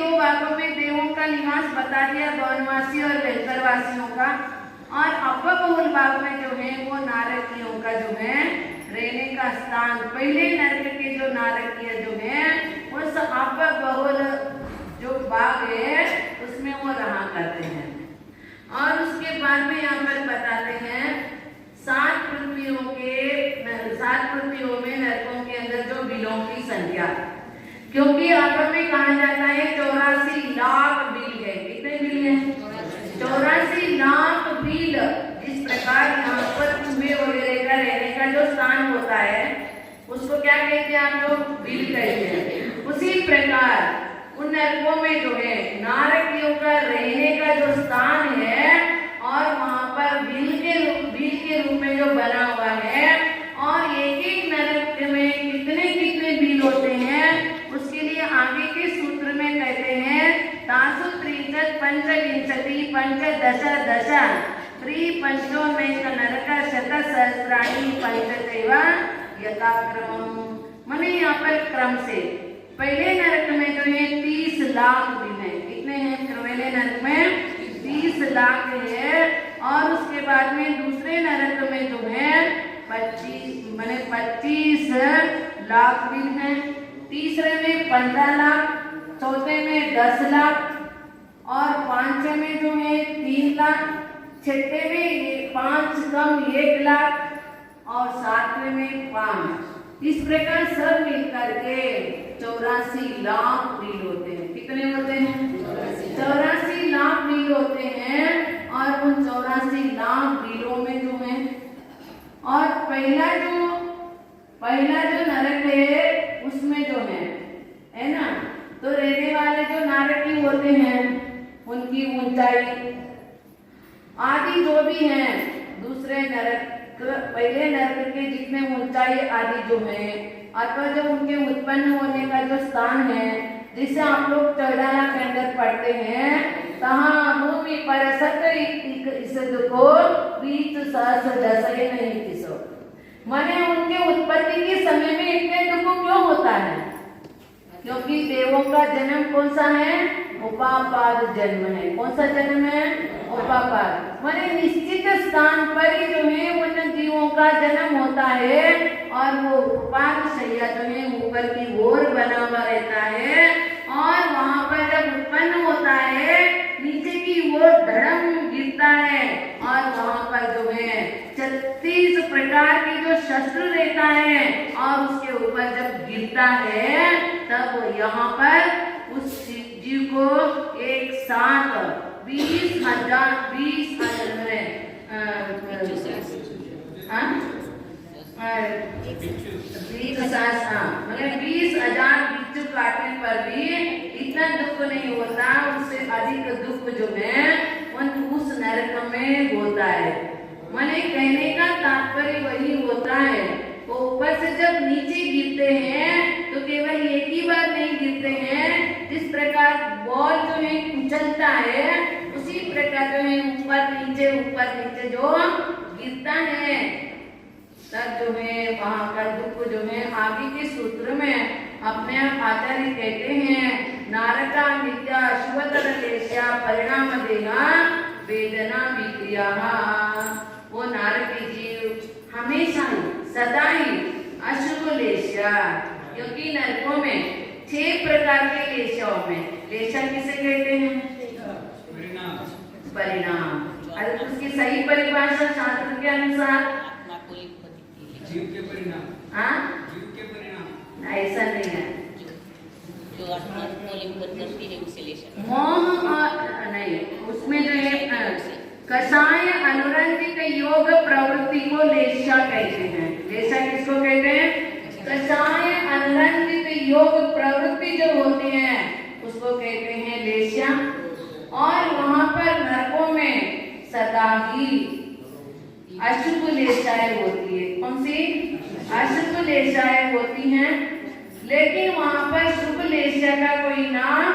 दो भागों में देवों का निवास बता दिया, वनवासी और वेलकरवासियों का, और अपबहुल भाग में जो है वो नारकियों का जो है रहने का स्थान। पहले नरक के जो नारकीय जो है उस अपबहुल जो भाग है उसमें वो रहा करते हैं। और उसके बाद में यहाँ पर बताते हैं 7 पृथ्वियों में नरकों के अंदर जो बिलों की संख्या, क्योंकि अरब में कहा जाता है 84 लाख बिल है। कितने बिल है? 84 लाख बिल। जिस प्रकार यहाँ पर कुएं वगैरह का रहने का जो स्थान होता है उसको क्या कहते हैं आप लोग? बिल कहते हैं। उसी प्रकार उन नरकों में जो है नारकियों का रहने का जो स्थान है और वहां पर बिल के रूप में जो बना हुआ है, और एक नरक में कितने बिल होते हैं उसके लिए आगे के सूत्र में कहते हैं तासु त्रिंशत् पंचविंशति पंचदश दश त्रिपंचोमेक नरक शतसहस्राणि पंचचैव यथाक्रमम्। माने यहाँ पर क्रम से पहले नरक में जो है 30 लाख बिल है। कितने हैं पहले नरक में? 30 लाख है। और उसके बाद में दूसरे नरक में जो है 25 लाख बिल है। तीसरे में 15 लाख, चौथे में 10 लाख, और पांचवे में जो है 3 लाख, छठे में 5 कम 1 लाख, और सातवें में 5। इस प्रकार सब मिलकर के 84 लाख बिल होते हैं। कितने होते हैं? 84 लाख बिल होते हैं। और उन 84 लाख बिलों में जो है, और पहला जो नरक है उसमें जो है ना, तो रहने वाले जो नारकी होते हैं उनकी ऊंचाई आदि जो भी है दूसरे नरक पहले नरक के जितने ऊंचाई आदि जो है, अथवा जो उनके उत्पन्न होने का जो स्थान है, जिसे आप लोग चौडाला के अंदर पढ़ते हैं, तहाँ भूमि पर को बीच सहस्र दशे नहीं किसो। माने उनके उत्पत्ति के समय में इतने दुख क्यों होता है? क्योंकि देवों का जन्म कौन सा है? उपापाद जन्म है। कौन सा जन्म है? उपापाद। माने निश्चित स्थान पर ही जो है उन जीवों का जन्म होता है, और वो उपाद शैया जो है ऊपर की ओर बना हुआ रहता है, और वहां पर जब उत्पन्न होता है नीचे की ओर धड़म गिरता है, और वहां पर जो है 36 प्रकार की जो शस्त्र रहता है, और उसके ऊपर जब गिरता है तब यहाँ पर उस जीव को एक साथ 20,000 बिच्छू काटने पर भी इतना दुख नहीं होता, उससे अधिक दुख जो है उस नरक में होता है। माने कहने का तात्पर्य वही होता है, वो ऊपर से जब नीचे गिरते हैं तो केवल एक ही बार नहीं गिरते हैं। जिस प्रकार बॉल जो है कुचलता है उसी प्रकार जो है ऊपर नीचे जो गिरता है, तब जो है वहां का दुख जो है आगे के सूत्र में अपने आचार्य कहते हैं नारका नित्या शुभतर लेशा परिणाम देहा वेदना विक्रिया। वो नारकी जीव हमेशा ही सदा ही अशुभ लेशा, क्योंकि नरकों में 6 प्रकार के लेशाओं में, लेशा किसे कहते हैं? परिणाम। अरे उसकी सही परिभाषा शास्त्र के अनुसार जीव के परिणाम। हाँ, जीव के परिणाम ऐसा नहीं है। जो आत्मा को लिप्त करती है उसे लेशा। मोह नहीं, उसमें जो है कषाय अनुरंजित योग प्रवृत्ति को लेशा कहते हैं। लेशा किसको कहते हैं? कषाय अनुरंजित योग प्रवृत्ति जो होती है उसको कहते हैं लेशा। और वहां पर नरकों में सदा ही अशुभ लेशाएं होती है। कौन सी? अशुभ लेशाएं होती हैं, लेकिन वहां पर शुभ लेशा का कोई नाम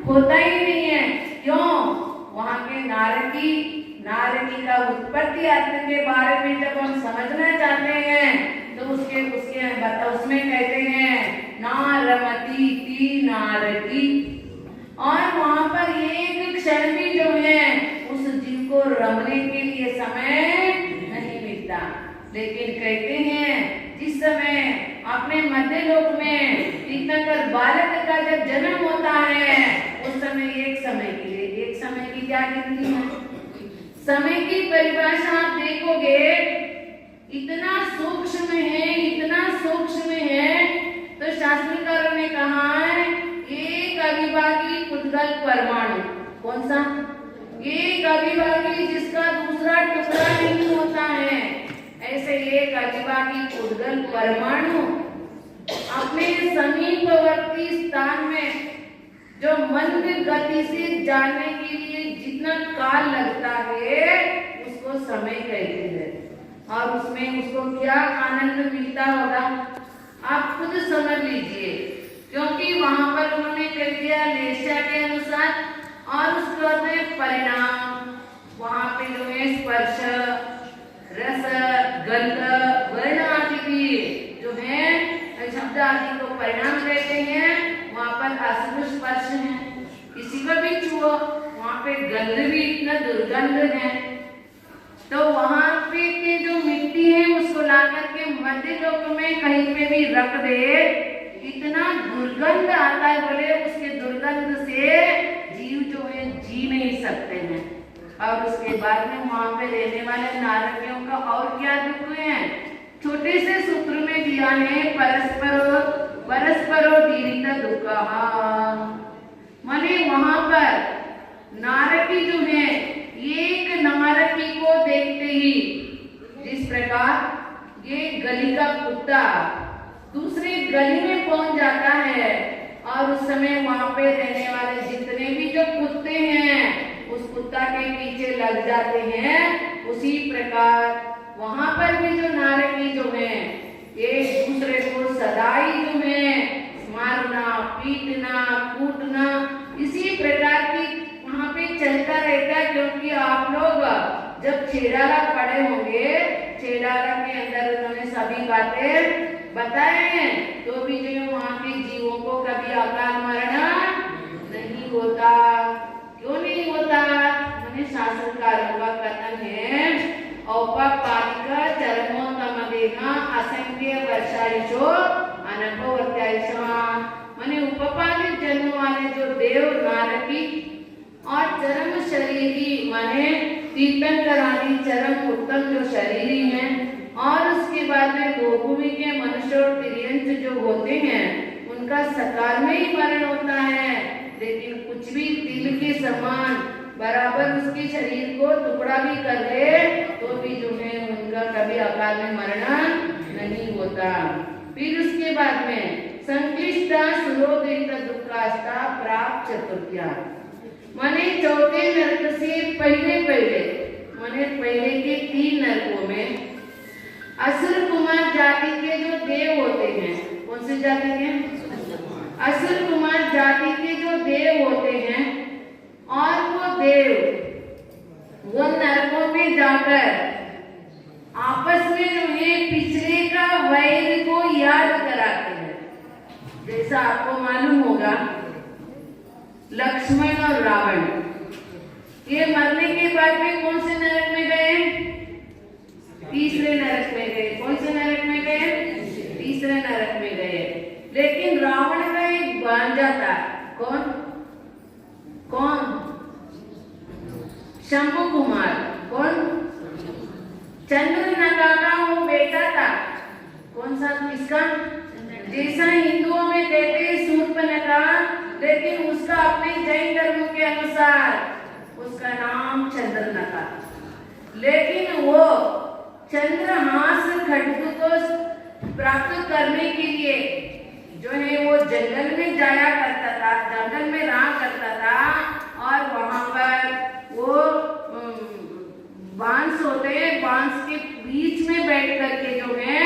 होता ही नहीं है। क्यों? वहां के नारकी का उत्पत्ति अर्थ के बारे में जब हम समझना चाहते हैं तो उसमें कहते हैं नारमती ती नारकी। और वहां पर एक क्षण भी जो है उस जीव को रमने के लिए समय नहीं मिलता। लेकिन कहते हैं जिस समय अपने मध्य लोक में तीर्थंकर बालक का जब जन्म होता है उस समय एक समय के लिए, एक समय की क्या गिनती है? समय की परिभाषा आप देखोगे इतना सूक्ष्म है, इतना सूक्ष्म है। तो शास्त्रकारों ने कहा है एक अविभागी पुद्गल परमाणु। कौन सा? एक अविभागी जिसका दूसरा टुकड़ा नहीं होता है। ऐसे एक अविभागी पुद्गल परमाणु अपने समीपवर्ती स्थान में जो मंद गति से जाने के लिए जितना काल लगता है उसको समय कहते हैं। और उसमें उसको क्या आनंद मिलता होगा आप खुद समझ लीजिए, क्योंकि वहां पर उन्होंने कह दिया लेशा के अनुसार। और उसके बाद में परिणाम, वहां पे जो है स्पर्श, रस, गंध, वर्ण आदि भी जो है शब्द आदि को परिणाम कहते हैं। वहां पर अशुभ स्पर्श है, किसी को भी छुओ वहां पे गंध भी इतना दुर्गंध है। तो वहां पे के जो मिट्टी है उसको ला करके मध्य लोक में कहीं पे भी रख दे, इतना दुर्गंध आता है, बोले उसके दुर्गंध से जीव जो है जी नहीं सकते हैं। और उसके बाद में वहां पे रहने वाले नारकियों का और क्या दुख है? छोटे से सूत्र में दिया है परस्परो दीरिता दुखा। माने वहां पर नारकी जो है एक नारकी को देखते ही जिस प्रकार ये गली का कुत्ता दूसरे गली में पहुंच जाता है और उस समय वहां पे रहने वाले जितने भी जो कुत्ते हैं उस कुत्ता के पीछे लग जाते हैं, उसी प्रकार वहां पर भी जो नारकी जो है एक दूसरे को सदाई जो है मारना, पीटना, कूटना, इसी प्रकार की वहां पे चलता रहता है। क्योंकि आप लोग जब छेड़ाला पढ़े होंगे, छेड़ाला के अंदर उन्होंने सभी बातें बताए हैं, तो भी जो वहां के जीवों को कभी अकाल मरण नहीं होता। क्यों नहीं होता? मैंने शास्त्रकारों का कथन है औपपादिक चरमोत्तम देना असंख्य वर्षायुषो अनुभवत्यायुषा। माने उपपादित जन्म वाले जो देव नारकी और चरम शरीरी माने तीर्थंकर आदि चरम उत्तम जो शरीरी हैं, और उसके बाद में गोभूमि के मनुष्य और तिर्यंश जो होते हैं उनका सकाल में ही मरण होता है। लेकिन कुछ भी तिल के समान बराबर उसके शरीर को टुकड़ा भी कर ले तो भी जो है उनका कभी अकाल में मरण नहीं होता। फिर उसके बाद में संक्लिष्टा सुरोदित दुखास्ता प्राप्त चतुर्थ्या, माने चौथे नरक से पहले माने पहले के 3 नरकों में असुर कुमार जाति के जो देव होते हैं, कौन से जाति के? असुर कुमार जाति के जो देव होते हैं, और वो देव वो नरकों में जाकर आपस में जो है पिछले का वैर को याद कराते हैं। जैसा आपको मालूम होगा लक्ष्मण और रावण ये मरने के बाद में कौन से नरक में गए? तीसरे नरक में गए। कौन से नरक में गए? तीसरे नरक में गए। लेकिन रावण का एक भांजा था। कौन? शंभु कुमार। कौन? चंद्रनगा का वो बेटा था। कौन सा? किसका? जैसा हिंदुओं में कहते हैं शूर्पणखा, लेकिन उसका अपने जैन धर्म के अनुसार उसका नाम चंद्रनगा। लेकिन वो चंद्रहास खड्ग को प्राप्त करने के लिए जो है वो जंगल में जाया करता था, जंगल में रहा करता था, और वहां पर वो बांस होते हैं, बांस के बीच में बैठ करके जो है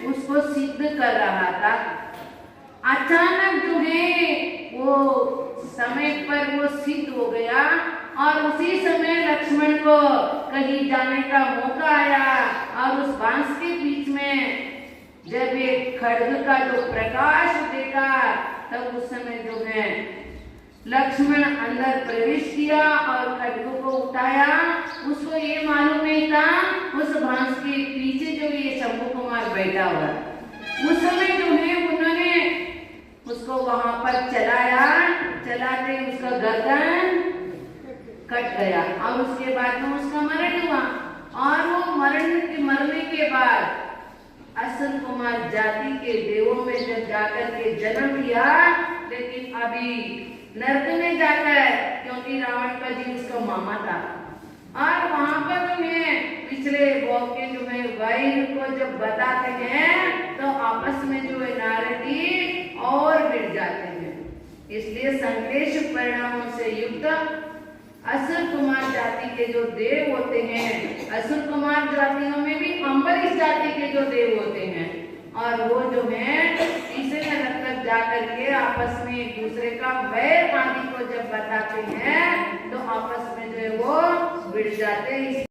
उसको सिद्ध कर रहा था। अचानक जो है वो समय पर वो सिद्ध हो गया, और उसी समय लक्ष्मण को कहीं जाने का मौका आया, और उस बांस के बीच में जब एक खड्ग का जो प्रकाश देखा तब उस समय जो है लक्ष्मण अंदर प्रवेश किया और खड्ग को उठाया। उसको ये मालूम नहीं था उस भांस के पीछे जो ये शंभू कुमार बैठा हुआ है। उस समय जो है उन्होंने उसको वहां पर चलाया, चलाते उसका गर्दन कट गया और उसके बाद में उसका मरण हुआ। और वो मरने के बाद असुर कुमार जाति के देवों में जब जाकर के जन्म लिया, लेकिन अभी नरक में जाकर, क्योंकि रावण का जी उसका मामा था, और वहां पर जो है पिछले भोग के जो है वैर को जब बताते हैं तो आपस में जो है नारद जी और भिड़ जाते हैं। इसलिए संक्लेश परिणामों से युक्त असुर कुमार जाति के जो देव होते हैं, असुर कुमार जातियों में भी अम्बरीश जाति के जो देव होते हैं, और वो जो है तीसरे नरक तक जाकर के आपस में एक दूसरे का वैर आदि को जब बताते हैं तो आपस में जो है वो भिड़ जाते हैं।